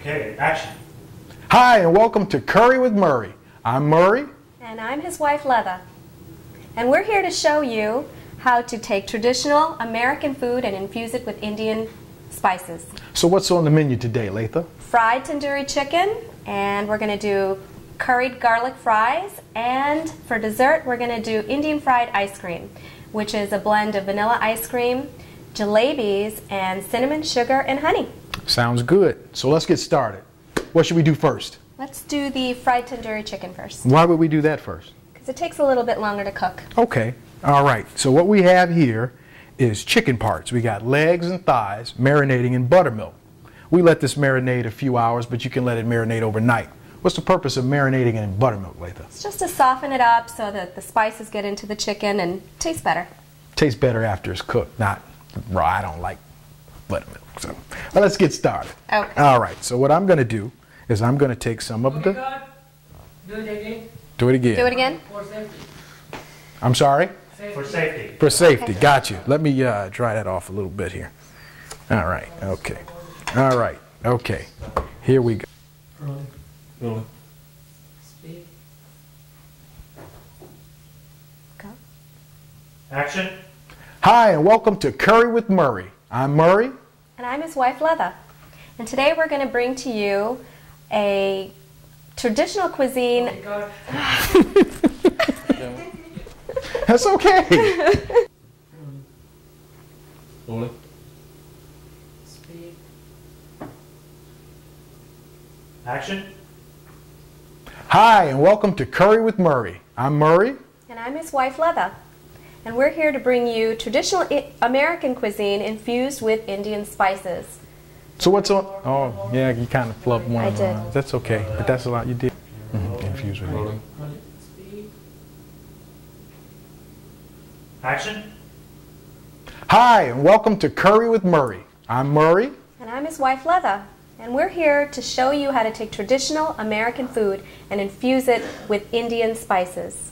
Okay, action. Hi, and welcome to Curry with Murray. I'm Murray. And I'm his wife, Letha. And we're here to show you how to take traditional American food and infuse it with Indian spices. So what's on the menu today, Letha? Fried tandoori chicken, and we're going to do curried garlic fries, and for dessert we're going to do Indian fried ice cream, which is a blend of vanilla ice cream, jalebis, and cinnamon, sugar, and honey. Sounds good. So let's get started. What should we do first? Let's do the fried tandoori chicken first. Why would we do that first? Because it takes a little bit longer to cook. Okay. All right. So what we have here is chicken parts. We got legs and thighs marinating in buttermilk. We let this marinate a few hours, but you can let it marinate overnight. What's the purpose of marinating it in buttermilk, Letha? It's just to soften it up so that the spices get into the chicken and taste better. Tastes better after it's cooked, not raw. I don't like buttermilk. So well, let's get started. Okay. All right. So what I'm going to do is I'm going to take some of the... Do it again. Do it again. Do it again? For safety. I'm sorry? For safety. For safety. Got you. Let me dry that off a little bit here. All right. Okay. All right. Okay. Here we go. Rolling. Speak. Go. Action. Hi, and welcome to Curry with Murray. I'm Murray. And I'm his wife, Letha. And today we're going to bring to you a traditional cuisine. Oh my God. That's okay. Rolling. Speak. Action. Hi, and welcome to Curry with Murray. I'm Murray. And I'm his wife, Letha. And we're here to bring you traditional American cuisine infused with Indian spices. So what's on? Oh, yeah, you kind of flubbed one I of them. did. That's okay, but that's a lot you did. Infused with it. Rolling. Speak. Action. Hi, and welcome to Curry with Murray. I'm Murray. And I'm his wife, Letha. And we're here to show you how to take traditional American food and infuse it with Indian spices.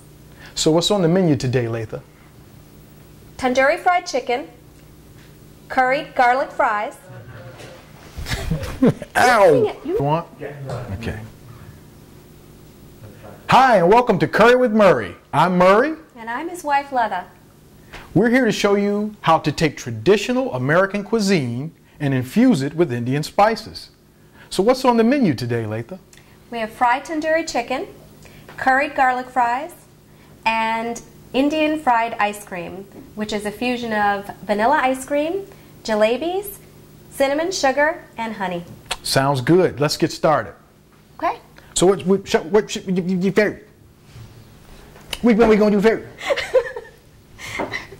So what's on the menu today, Letha? Tandoori fried chicken, curried garlic fries. Ow! You want? Yeah. Okay. Hi, and welcome to Curry with Murray. I'm Murray. And I'm his wife, Letha. We're here to show you how to take traditional American cuisine and infuse it with Indian spices. So what's on the menu today, Letha? We have fried tandoori chicken, curried garlic fries, and Indian fried ice cream, which is a fusion of vanilla ice cream, jalebis, cinnamon, sugar, and honey. Sounds good. Let's get started. Okay? So what should you favorite? What are we going to do favorite?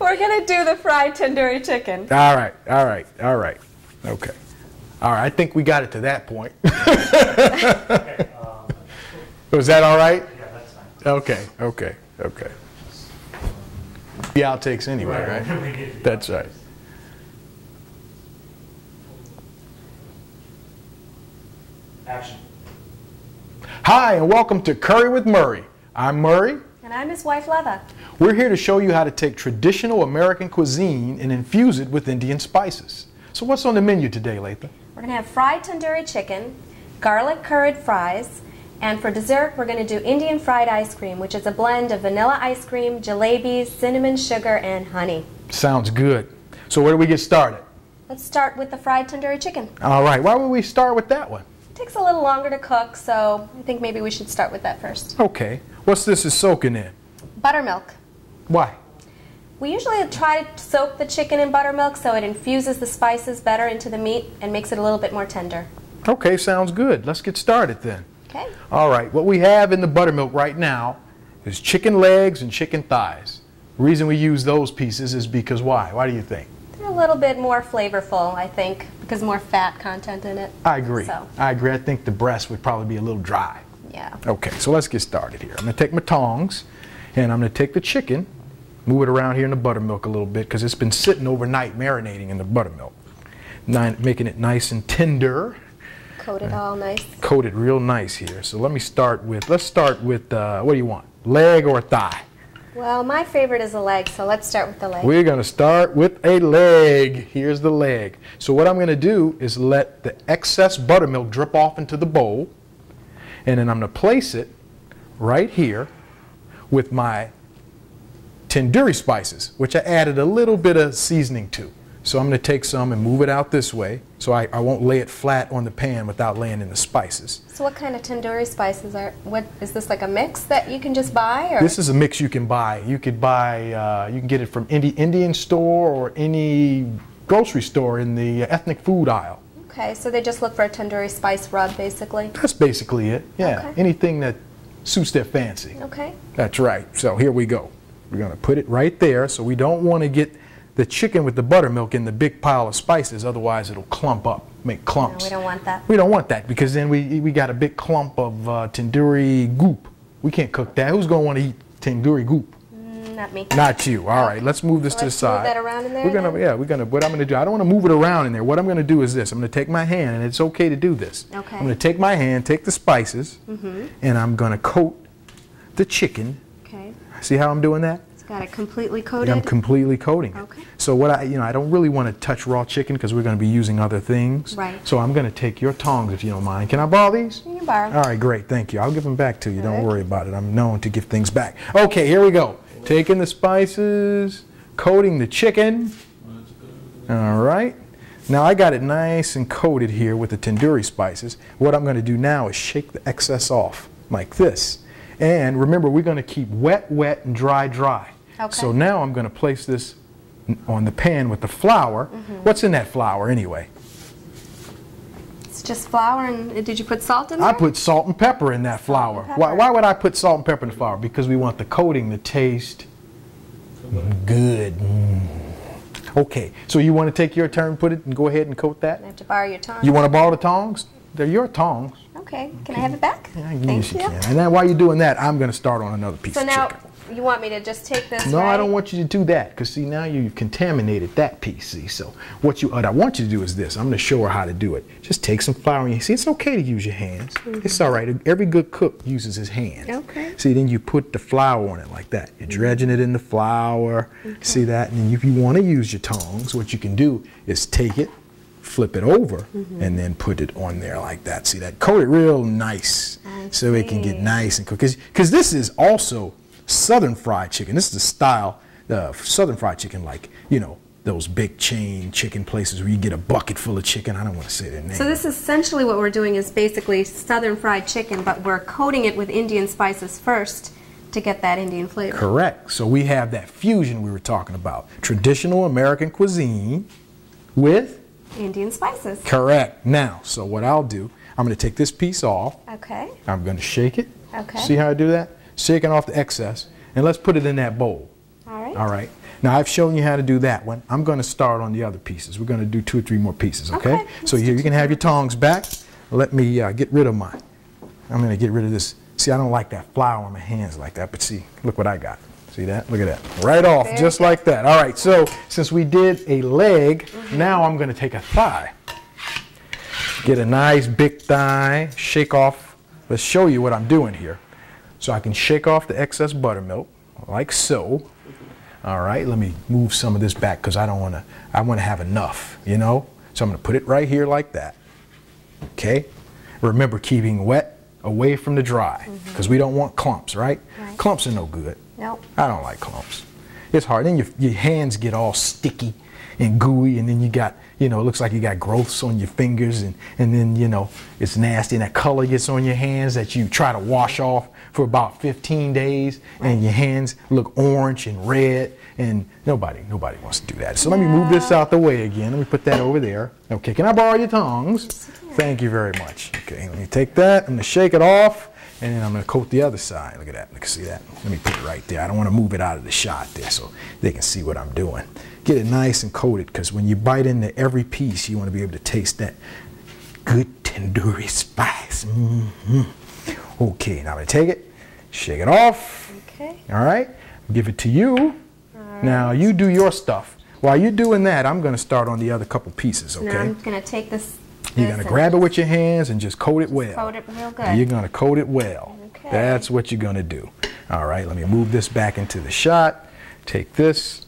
We're going to do the fried tandoori chicken. All right, all right, all right. Okay. All right, I think we got it to that point. Okay. Was that all right? Yeah, that's fine. Okay, okay, okay. The outtakes anyway, right? We need to- That's right. Action. Hi, and welcome to Curry with Murray. I'm Murray. And I'm his wife, Letha. We're here to show you how to take traditional American cuisine and infuse it with Indian spices. So what's on the menu today, Letha? We're going to have fried tandoori chicken, garlic curried fries, and for dessert we're going to do Indian fried ice cream, which is a blend of vanilla ice cream, jalebis, cinnamon, sugar, and honey. Sounds good. So where do we get started? Let's start with the fried tandoori chicken. All right, why would we start with that one? It takes a little longer to cook, so I think maybe we should start with that first. Okay. What's this is soaking in? Buttermilk. Why? We usually try to soak the chicken in buttermilk so it infuses the spices better into the meat and makes it a little bit more tender. Okay, sounds good. Let's get started then. Okay. All right, what we have in the buttermilk right now is chicken legs and chicken thighs. The reason we use those pieces is because why? Why do you think? They're a little bit more flavorful, I think, because more fat content in it. I agree. So. I agree. I think the breast would probably be a little dry. Yeah. Okay, so let's get started here. I'm going to take my tongs and I'm going to take the chicken, move it around here in the buttermilk a little bit because it's been sitting overnight marinating in the buttermilk, making it nice and tender. Coat it all nice. Coat it real nice here. So let's start with, what do you want? Leg or thigh? Well, my favorite is a leg, so let's start with the leg. We're going to start with a leg. Here's the leg. So what I'm going to do is let the excess buttermilk drip off into the bowl, and then I'm going to place it right here with my tandoori spices, which I added a little bit of seasoning to. So I'm going to take some and move it out this way, so I won't lay it flat on the pan without laying in the spices. So what kind of tandoori spices are, what, is this like a mix that you can just buy? Or? This is a mix you can buy. You could buy, you can get it from any Indian store or any grocery store in the ethnic food aisle. Okay, so they just look for a tandoori spice rub, basically? That's basically it, yeah. Okay. Anything that suits their fancy. Okay. That's right. So here we go. We're going to put it right there, so we don't want to get the chicken with the buttermilk in the big pile of spices, otherwise it'll clump up, make clumps. No, we don't want that. We don't want that, because then we got a big clump of tandoori goop. We can't cook that. Who's going to want to eat tandoori goop? Not me. Not you. All right, let's move this to the Let's side. move that around in there We're gonna, then? yeah, we're gonna. What I'm gonna do? I don't want to move it around in there. What I'm gonna do is this. I'm gonna take my hand, and it's okay to do this. Okay. I'm gonna take my hand, take the spices, and I'm gonna coat the chicken. Okay. See how I'm doing that? It's got it completely coated? I'm completely coating it. Okay. So what I don't really want to touch raw chicken because we're going to be using other things. Right. So I'm going to take your tongs if you don't mind. Can I borrow these? You can borrow. All right, great, thank you. I'll give them back to you. Don't Good. worry about it. I'm known to give things back. Okay, here we go. Taking the spices, coating the chicken. All right. Now I got it nice and coated here with the tandoori spices. What I'm going to do now is shake the excess off like this. And remember, we're going to keep wet, wet, and dry, dry. Okay. So now I'm going to place this on the pan with the flour. What's in that flour anyway? It's just flour and, did you put salt in there? I put salt and pepper in that flour. and pepper. Why would I put salt and pepper in the flour? Because we want the coating to taste good. Okay, so you want to take your turn, put it, and go ahead and coat that? I have to borrow your tongs? You want to borrow the tongs? They're your tongs. Okay, can I have it back? Yeah, Thank yes, you you. can. And then while you're doing that, I'm going to start on another piece So of now, chicken. you want me to just take this, No, right? I don't want you to do that, because see, now you've contaminated that piece, see. So what I want you to do is this. I'm going to show her how to do it. Just take some flour and see, it's okay to use your hands. It's all right. Every good cook uses his hands. Okay. See, then you put the flour on it like that. You're dredging it in the flour. See that? And then if you want to use your tongs, what you can do is take it, flip it over, and then put it on there like that. See that? Coat it real nice so it can get see. nice and cooked. Because this is also Southern fried chicken. This is the style of Southern fried chicken, like, you know, those big chain chicken places where you get a bucket full of chicken. I don't want to say their name. So this is essentially what we're doing is basically Southern fried chicken, but we're coating it with Indian spices first to get that Indian flavor. Correct. So we have that fusion we were talking about. Traditional American cuisine with? Indian spices. Correct. Now, so what I'll do, I'm going to take this piece off. Okay. I'm going to shake it. Okay. See how I do that? Shaking off the excess. And let's put it in that bowl. All right. All right. Now, I've shown you how to do that one. I'm going to start on the other pieces. We're going to do 2 or 3 more pieces, okay? Okay, So here, you can have your tongs back. Let me get rid of mine. I'm going to get rid of this. See, I don't like that flour on my hands like that, but see, look what I got. See that? Look at that. Right off, Very just good. like that. All right, so since we did a leg, now I'm going to take a thigh. Get a nice big thigh, shake off. Let's show you what I'm doing here. So I can shake off the excess buttermilk, like so. All right, let me move some of this back because I want to have enough, you know? So I'm going to put it right here like that. Okay? Remember, keeping wet away from the dry because we don't want clumps, right? Right. Clumps are no good. Nope. I don't like clumps. It's hard. Then your hands get all sticky and gooey, and then you got, you know, it looks like you got growths on your fingers, and then, you know, it's nasty, and that color gets on your hands that you try to wash off for about 15 days, and your hands look orange and red, and nobody wants to do that. So let me move this out the way again. Let me put that over there. Okay, can I borrow your tongs? Thank you very much. Okay, let me take that. I'm going to shake it off, and then I'm going to coat the other side. Look at that. Look, see that? Let me put it right there. I don't want to move it out of the shot there so they can see what I'm doing. Get it nice and coated, because when you bite into every piece, you want to be able to taste that good tandoori spice. Okay, now I'm going to take it, shake it off. Okay. All right, give it to you. All right. Now you do your stuff. While you're doing that, I'm going to start on the other couple pieces, okay? Now I'm going to take this. You're going to grab it with your hands and just coat it well. Coat it real good. You're going to coat it well. Okay. That's what you're going to do. All right, let me move this back into the shot. Take this,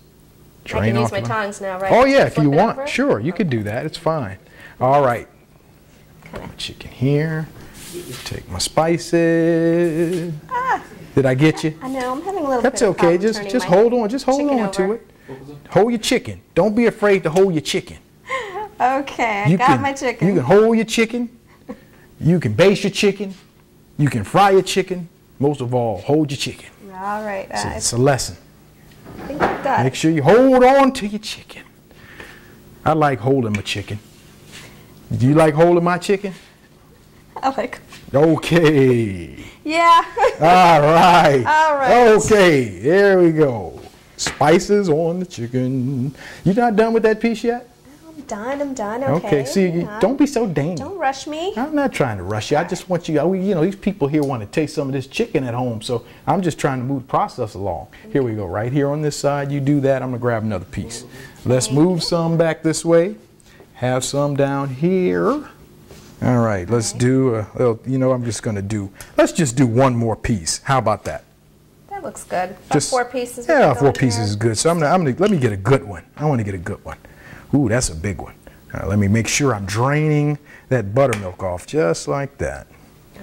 I drain can off. use my tongs now, right? Oh yeah, Just if you flip it want, over? sure, you could do that. It's fine. All right, Kinda. chicken here. Take my spices. Did I get you? I know, I'm having a little That's bit of okay. problem Just turning just my hold on. Just hold chicken on to over. it. Hold your chicken. Don't be afraid to hold your chicken. Okay, I got my chicken. You can hold your chicken. You can baste your chicken. You can fry your chicken. Most of all, hold your chicken. All right, It's a lesson. I think I've got Make it. sure you hold on to your chicken. I like holding my chicken. Do you like holding my chicken? I like, Okay. yeah. All right. All right. Okay, there we go. Spices on the chicken. You not done with that piece yet? I'm done, okay. Okay, see, Yeah. don't be so dainty. Don't rush me. I'm not trying to rush you. I just want you, you know, these people here want to taste some of this chicken at home, so I'm just trying to move the process along. Here we go, right here on this side, you do that, I'm going to grab another piece. Let's move some back this way. Have some down here. All right, let's do, you know, let's just do one more piece. How about that? That looks good. About 4 pieces. we Yeah, can go 4 in pieces here. is good. So let me get a good one. I want to get a good one. Ooh, that's a big one. Let me make sure I'm draining that buttermilk off just like that.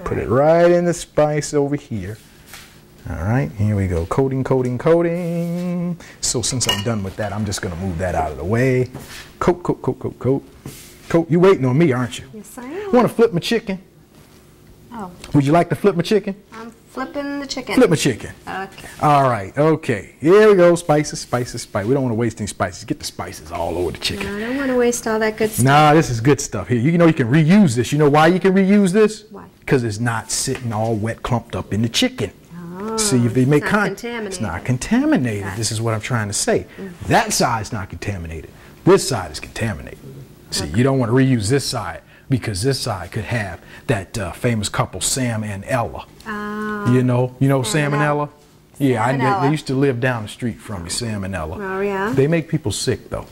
Put it right in the spice over here. All right, here we go. Coating, coating, coating. So since I'm done with that, I'm just going to move that out of the way. Coat, coat, coat, coat, coat. Coat. You waiting on me, aren't you? Yes, I am. Want to flip my chicken? Oh, Would you like to flip my chicken? I'm flipping the chicken. Flip my chicken. Okay. All right, okay. Here we go. Spices, spices, spices. We don't want to waste any spices. Get the spices all over the chicken. I don't want to waste all that good stuff. Nah, this is good stuff here. You know you can reuse this. You know why you can reuse this? Why? Because it's not sitting all wet, clumped up in the chicken. Oh, See, if they make not contact, contaminated. it's not contaminated. Got it. This is what I'm trying to say. That side's not contaminated. This side is contaminated. See, you don't want to reuse this side because this side could have that famous couple, Sam and Ella. You know Sam and Ella? Yeah, Sam and Ella. they used to live down the street from me, Sam and Ella. Oh, yeah? They make people sick, though.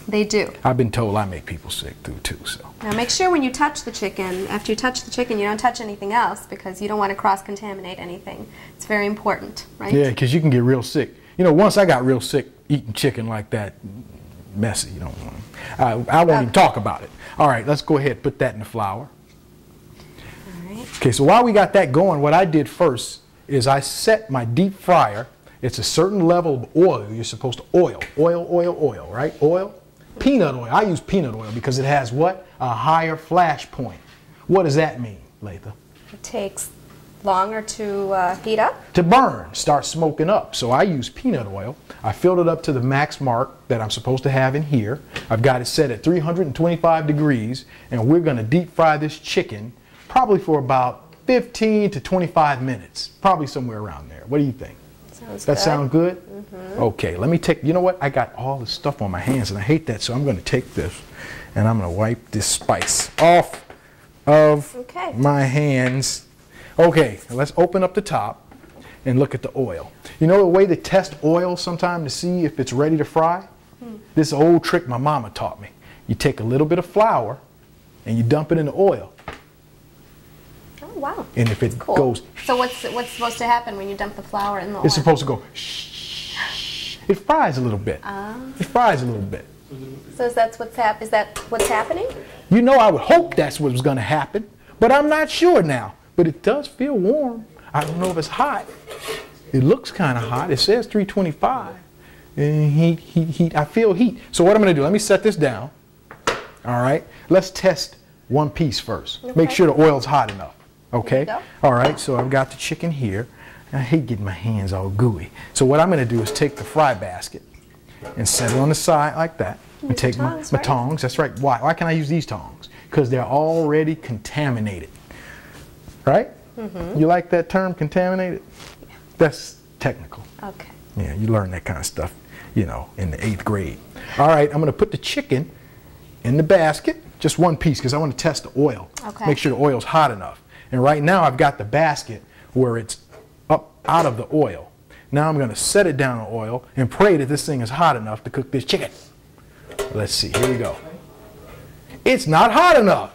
They do. I've been told I make people sick, too, so. Now make sure when you touch the chicken, after you touch the chicken, you don't touch anything else because you don't want to cross-contaminate anything. It's very important, right? Yeah, because you can get real sick. You know, once I got real sick eating chicken like that, messy, you don't want to. I won't even talk about it. All right, let's go ahead and put that in the flour. All right. Okay, so while we got that going, what I did first is I set my deep fryer. It's a certain level of oil you're supposed to oil, right? Oil, peanut oil. I use peanut oil because it has what? A higher flash point. What does that mean, Latha? It takes longer to heat up. To burn, start smoking up. So I use peanut oil. I filled it up to the max mark that I'm supposed to have in here. I've got it set at 325 degrees, and we're going to deep fry this chicken probably for about 15 to 25 minutes, probably somewhere around there. What do you think? Sounds That good. sound good? Okay, let me take, you know what? I got all this stuff on my hands, and I hate that, so I'm going to take this, and I'm going to wipe this spice off of my hands. Okay, let's open up the top and look at the oil. You know the way to test oil sometime to see if it's ready to fry? This is an old trick my mama taught me. You take a little bit of flour and you dump it in the oil. Oh, wow. And if it Cool. goes, So what's supposed to happen when you dump the flour in the oil? it's supposed to go, shh. It fries a little bit. It fries a little bit. So is that what's happening? You know, I would hope that's what was going to happen, but I'm not sure now. But it does feel warm. I don't know if it's hot. It looks kind of hot. It says 325. And heat. I feel heat. So what I'm going to do, let me set this down. All right. Let's test one piece first. Make sure the oil's hot enough. Okay. There you All right. So I've got the chicken here. I hate getting my hands all gooey. So what I'm going to do is take the fry basket and set it on the side like that. And take my tongs. That's right. Why can I use these tongs? Because they're already contaminated. Right? You like that term, contaminated? Yeah. That's technical. Okay. Yeah, you learn that kind of stuff, you know, in the 8th grade. All right, I'm going to put the chicken in the basket, just one piece, because I want to test the oil. Okay. Make sure the oil's hot enough. And right now I've got the basket where it's up out of the oil. Now I'm going to set it down in oil and pray that this thing is hot enough to cook this chicken. Let's see, here we go. It's not hot enough.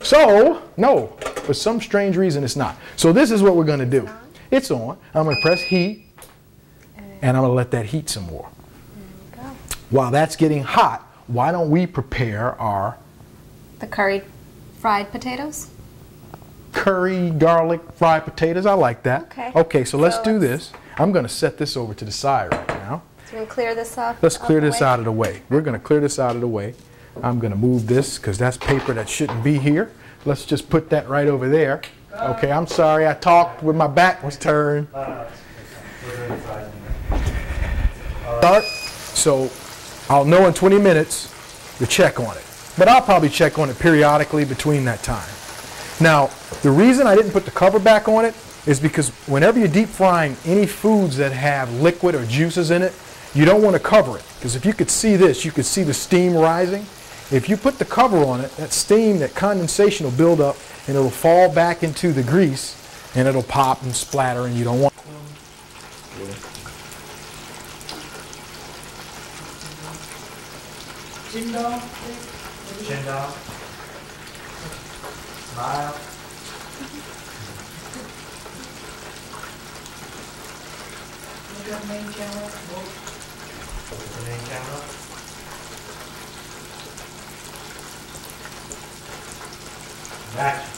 So, no, for some strange reason it's not. So this is what we're going to do. It's on. I'm going to press heat, and I'm going to let that heat some more. There you go. While that's getting hot, why don't we prepare our The curried fried potatoes. curry garlic fried potatoes? I like that. Okay. Okay, so let's do let's- this. I'm going to set this over to the side right now. So we're going to clear this off. Let's clear this way. out of the way. We're going to clear this out of the way. I'm going to move this because that's paper that shouldn't be here. Let's just put that right over there. Okay, I'm sorry. I talked when my back was turned. We're doing fries in there. Start. So I'll know in 20 minutes to check on it. But I'll probably check on it periodically between that time. Now, the reason I didn't put the cover back on it is because whenever you're deep frying any foods that have liquid or juices in it, you don't want to cover it. Because if you could see this, you could see the steam rising. If you put the cover on it, that steam, that condensation will build up and it'll fall back into the grease and it'll pop and splatter and you don't want it. Chin down, please. Chin down. Smile. Look at main camera. Look at the main camera. Action.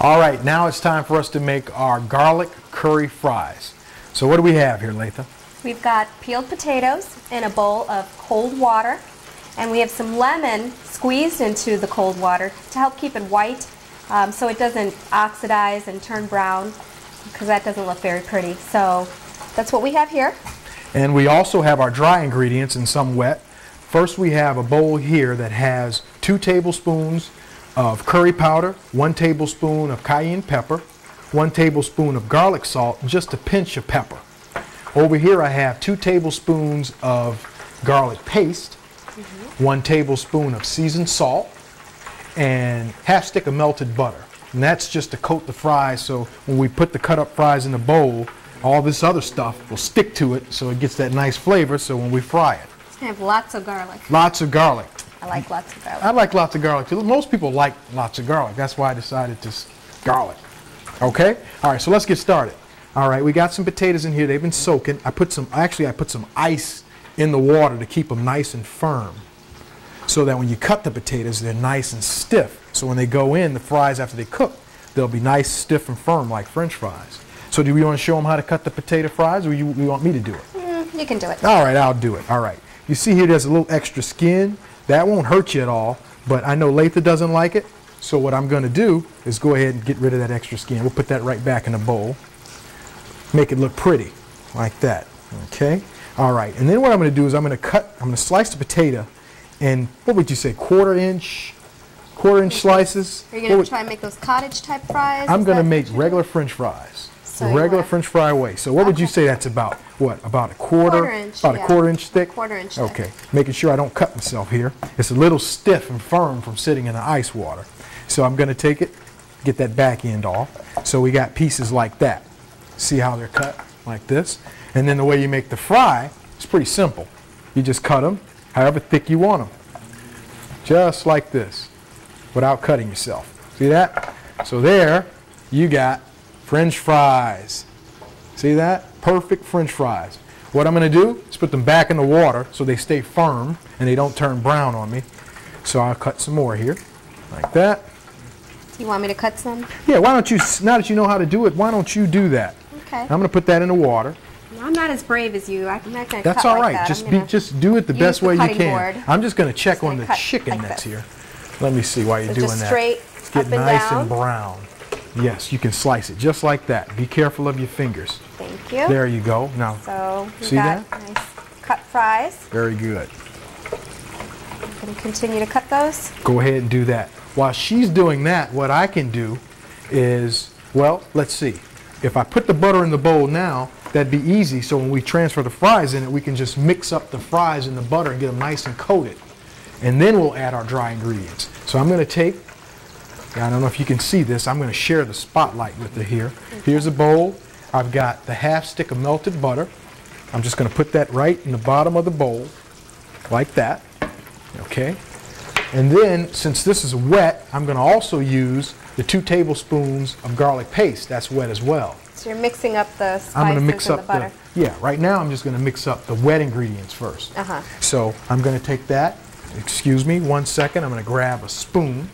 All right, now it's time for us to make our garlic curry fries. So what do we have here, Latha? We've got peeled potatoes in a bowl of cold water, and we have some lemon squeezed into the cold water to help keep it white so it doesn't oxidize and turn brown, because that doesn't look very pretty. So that's what we have here. And we also have our dry ingredients and some wet. First we have a bowl here that has 2 tablespoons of curry powder, 1 tablespoon of cayenne pepper, 1 tablespoon of garlic salt, just a pinch of pepper. Over here I have 2 tablespoons of garlic paste, 1 tablespoon of seasoned salt, and half stick of melted butter. And that's just to coat the fries, so when we put the cut up fries in the bowl, all this other stuff will stick to it so it gets that nice flavor so when we fry it. It's going to have lots of garlic. Lots of garlic. I like lots of garlic. I like lots of garlic too. Most people like lots of garlic. That's why I decided to garlic. Okay? All right, so let's get started. All right, we got some potatoes in here. They've been soaking. I put some ice in the water to keep them nice and firm so that when you cut the potatoes, they're nice and stiff. So when they go in, the fries after they cook, they'll be nice, stiff, and firm like French fries. So do we want to show them how to cut the potato fries, or you want me to do it? You can do it. All right, I'll do it. All right. You see here there's a little extra skin. That won't hurt you at all, but I know Latha doesn't like it. So what I'm going to do is go ahead and get rid of that extra skin. We'll put that right back in the bowl. Make it look pretty, like that. Okay? All right. And then what I'm going to do is I'm going to slice the potato in, what would you say, quarter inch slices? Are you going to try and make those cottage type fries? I'm Is going to that make what you're regular doing? French fries. So The you regular want- French fry way. So what would you Okay. say that's about? What, about a quarter? Quarter inch, About a yeah. quarter inch thick? Quarter inch thick. Okay, making sure I don't cut myself here. It's a little stiff and firm from sitting in the ice water. So I'm going to take it, get that back end off. So we got pieces like that. See how they're cut? Like this. And then the way you make the fry is pretty simple. You just cut them however thick you want them. Just like this, without cutting yourself. See that? So there you got French fries. See that? Perfect French fries. What I'm going to do is put them back in the water so they stay firm and they don't turn brown on me. So I'll cut some more here, like that. You want me to cut some? Yeah, why don't you, now that you know how to do it, why don't you do that? Okay. I'm going to put that in the water. I'm not as brave as you. I'm not going to That's cut all like right. that. Just do it the use best the way you cutting can. board. I'm just going to check on gonna the cut chicken like that's this. here. Let me see why you're So doing just that. straight It's up getting and nice down. and brown. Yes, you can slice it just like that. Be careful of your fingers. Thank you. There you go. Now, So we See got that? nice cut fries. very good. I'm going to continue to cut those. Go ahead and do that. While she's doing that, what I can do is, well, let's see. If I put the butter in the bowl now, that'd be easy. So when we transfer the fries in it, we can just mix up the fries in the butter and get them nice and coated. And then we'll add our dry ingredients. So I'm going to take, I don't know if you can see this, I'm going to share the spotlight with you here. Here's a bowl. I've got the half stick of melted butter. I'm just going to put that right in the bottom of the bowl, like that. Okay? And then, since this is wet, I'm going to also use the 2 tablespoons of garlic paste. That's wet as well. So you're mixing up the spices I'm going to mix and up the butter. right now I'm just going to mix up the wet ingredients first. Uh-huh. So I'm going to take that, excuse me, 1 second, I'm going to grab a spoon.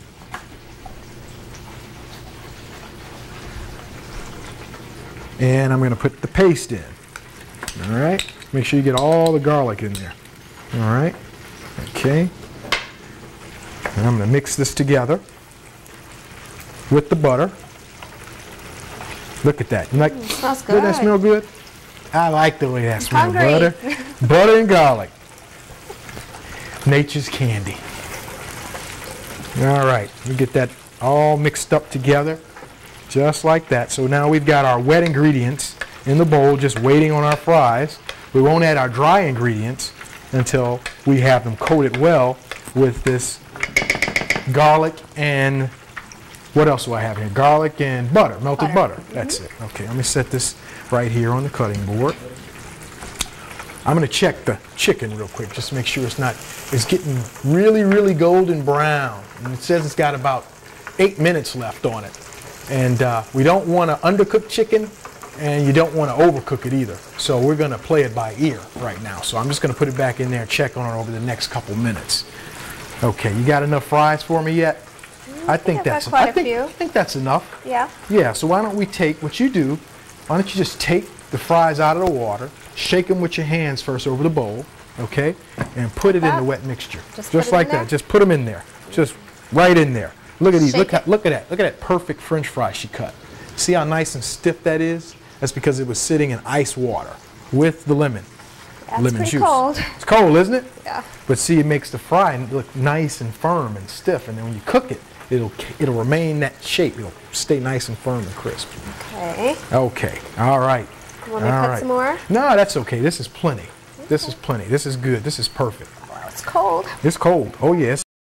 And I'm going to put the paste in. All right, make sure you get all the garlic in there. All right, okay. And I'm going to mix this together with the butter. Look at that. You like? Smells good. Doesn't that smell good? I like the way that smells. Hungry. Butter and garlic. Nature's candy. All right, we get that all mixed up together, just like that. So now we've got our wet ingredients in the bowl, just waiting on our fries. We won't add our dry ingredients until we have them coated well with this garlic and what else do I have here? Garlic and butter, melted butter. That's it. Okay, let me set this right here on the cutting board. I'm going to check the chicken real quick, just to make sure it's getting really, really golden brown. And it says it's got about 8 minutes left on it. And we don't want to undercook chicken, and you don't want to overcook it either. So we're going to play it by ear right now. So I'm just going to put it back in there and check on it over the next couple minutes. Okay, you got enough fries for me yet? I think that's quite a few. I think that's enough. Yeah. Yeah, so why don't we take what you do, why don't you just take the fries out of the water, shake them with your hands first over the bowl, okay, and put it in the wet mixture. Just like that. Just put them in there. Just right in there. Look at these. Look at that. Look at that perfect French fry she cut. See how nice and stiff that is? That's because it was sitting in ice water with the lemon. That's pretty cold. It's cold, isn't it? Yeah. But see, it makes the fry look nice and firm and stiff, and then when you cook it, it'll remain that shape. It'll stay nice and firm and crisp. Okay. Okay. All right. You want me to cut some more? No, that's okay. This is plenty. This is plenty. This is good. This is perfect. Well, it's cold. It's cold. Oh yes.